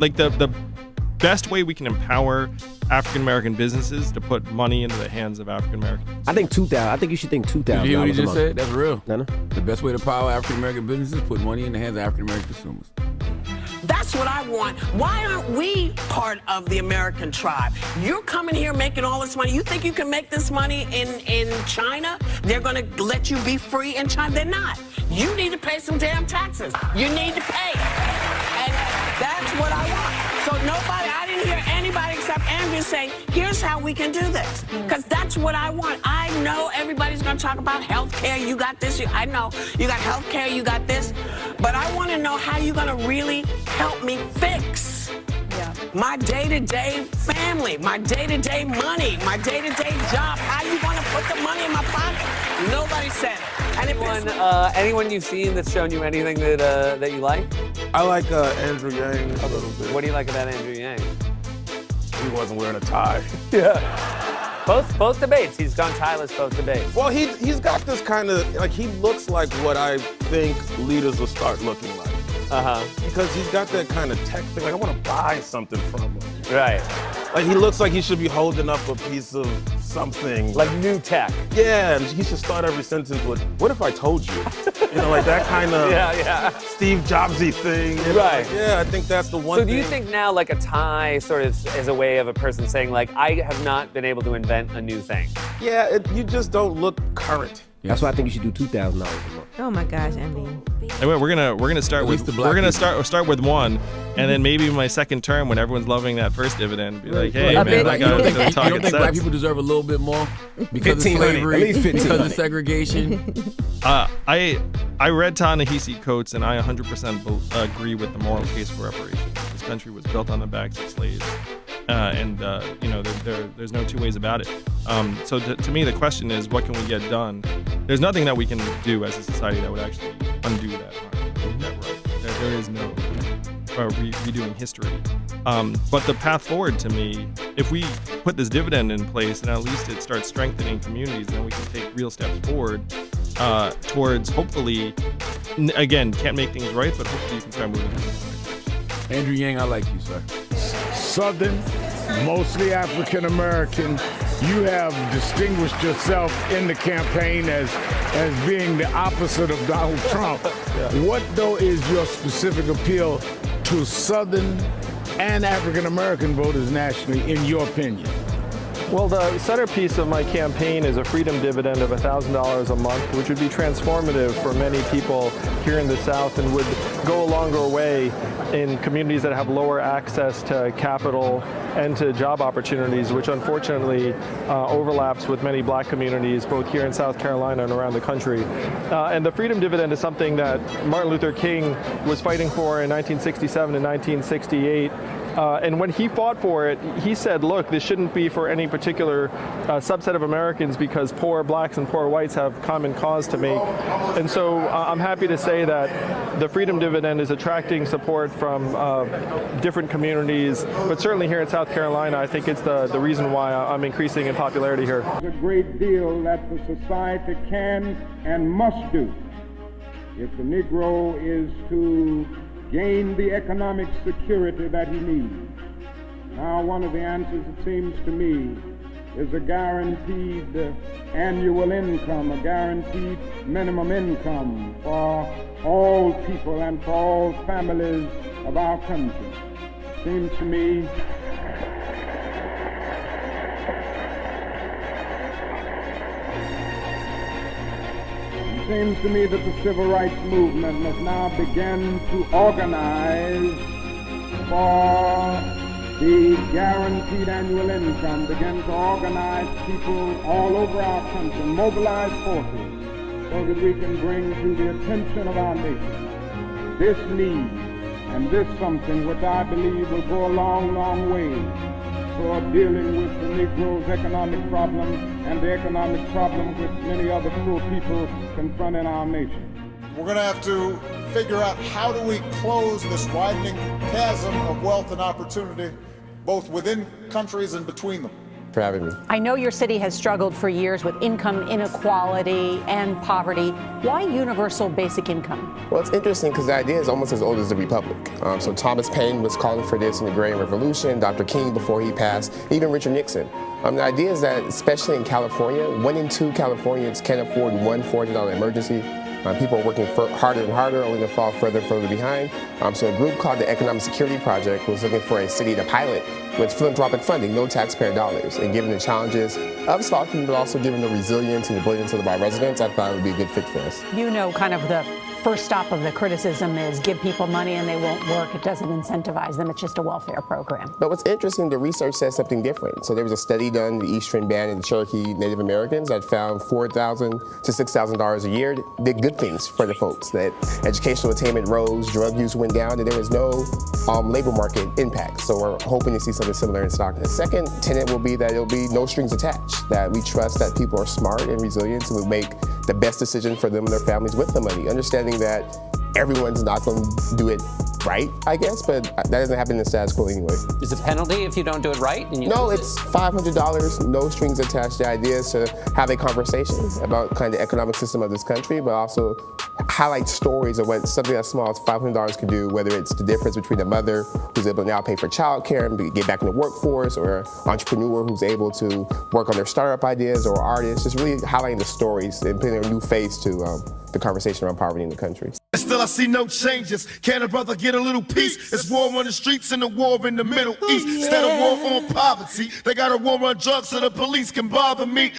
like the best way we can empower African American businesses to put money into the hands of African Americans. I think 2,000. I think you should think $2,000. Did you hear what he just said? That's real. No. The best way to power African American businesses, put money in the hands of African American consumers. That's what I want. Why aren't we part of the American tribe? You're coming here making all this money. You think you can make this money in China? They're going to let you be free in China? They're not. You need to pay some damn taxes. You need to pay. And that's what I want. So I didn't hear anybody except Andrew saying, here's how we can do this. Because that's what I want. I know everybody's going to talk about health care. You got this. I know you got health care. You got this. But I want to know how you're going to really help me fix my day-to-day family, my day-to-day money, my day-to-day job. How you going to put the money in my pocket? Nobody said it. And anyone you've seen that's shown you anything that you like? I like Andrew Yang a little bit. What do you like about Andrew Yang? He wasn't wearing a tie. Yeah. Both debates. He's gone tieless both debates. Well, he's got this kind of, like, he looks like what I think leaders will start looking like. Because he's got that kind of tech thing. Like, I want to buy something from him. Right. Like, he looks like he should be holding up a piece of something. Like new tech. Yeah, and he should start every sentence with, what if I told you? You know, like that kind of Steve Jobsy thing. Right. Like, yeah, I think that's the one thing. So do you think now like a tie sort of is a way of a person saying like, I have not been able to invent a new thing? Yeah, you just don't look current. That's why I think you should do $2,000 a month. Oh my gosh, Andy. Anyway, we're gonna start with start with one, and then maybe my second term when everyone's loving that first dividend, be like, hey man, I got to You talk don't think black people deserve a little bit more because of slavery, at least 15. because of segregation? I read Ta-Nehisi Coates, and I 100% agree with the moral case for reparations. This country was built on the backs of slaves. There's no two ways about it. So to me, the question is, what can we get done? There's nothing that we can do as a society that would actually undo that harm. There is no redoing history. But the path forward to me, if we put this dividend in place and at least it starts strengthening communities, then we can take real steps forward towards hopefully, again, can't make things right, but hopefully you can start moving in the right direction. Andrew Yang, I like you, sir. Southern, mostly African American. You have distinguished yourself in the campaign as being the opposite of Donald Trump. What, though, is your specific appeal to Southern and African American voters nationally, in your opinion? Well, the centerpiece of my campaign is a freedom dividend of $1,000 a month, which would be transformative for many people here in the South and would go a longer way in communities that have lower access to capital and to job opportunities, which unfortunately overlaps with many black communities, both here in South Carolina and around the country. And the freedom dividend is something that Martin Luther King was fighting for in 1967 and 1968. And when he fought for it, he said, look, this shouldn't be for any particular subset of Americans because poor blacks and poor whites have common cause to make. And so I'm happy to say that the freedom dividend is attracting support from different communities, but certainly here in South Carolina, I think it's the reason why I'm increasing in popularity here. There's a great deal that the society can and must do if the Negro is to gain the economic security that he needs. Now, one of the answers, it seems to me, is a guaranteed annual income, a guaranteed minimum income for all people and for all families of our country. It seems to me that the civil rights movement must now begin to organize for the guaranteed annual income, begin to organize people all over our country, mobilize forces so that we can bring to the attention of our nation this need and this something which I believe will go a long, long way toward dealing with the Negro's economic problem and the economic problem which many other poor people confront in our nation. We're going to have to figure out how do we close this widening chasm of wealth and opportunity, both within countries and between them. for having me. I know your city has struggled for years with income inequality and poverty. Why universal basic income? Well, it's interesting because the idea is almost as old as the Republic. So Thomas Paine was calling for this in the Agrarian Revolution, Dr. King before he passed, even Richard Nixon. The idea is that, especially in California, 1 in 2 Californians can't afford one $400 emergency. People are working harder and harder, only to fall further and further behind. So a group called the Economic Security Project was looking for a city to pilot with philanthropic funding, no taxpayer dollars. And given the challenges of stalking, but also given the resilience and the brilliance of our residents, I thought it would be a good fit for us. You know, kind of the first stop of the criticism is give people money and they won't work. It doesn't incentivize them. It's just a welfare program. But what's interesting, the research says something different. So there was a study done in the Eastern Band and the Cherokee Native Americans that found $4,000 to $6,000 a year did good things for the folks. That educational attainment rose, drug use went down, and there was no labor market impact. So we're hoping to see something similar in Stockton. The second tenet will be that it'll be no strings attached, that we trust that people are smart and resilient and will make the best decision for them and their families with the money, understanding that everyone's not going to do it right, I guess, but that doesn't happen in the status quo anyway. Is it a penalty if you don't do it right? And you no, it's $500, no strings attached. The idea is to have a conversation about kind of the economic system of this country, but also highlight stories of what something as small as $500 can do, whether it's the difference between a mother who's able to now pay for childcare and get back in the workforce, or an entrepreneur who's able to work on their startup ideas, or artists, just really highlighting the stories and putting a new face to the conversation around poverty in the country. Still I see no changes. Can a brother get a little peace? It's war on the streets and a war in the Middle East. Instead of war on poverty, they got a war on drugs so the police can bother me.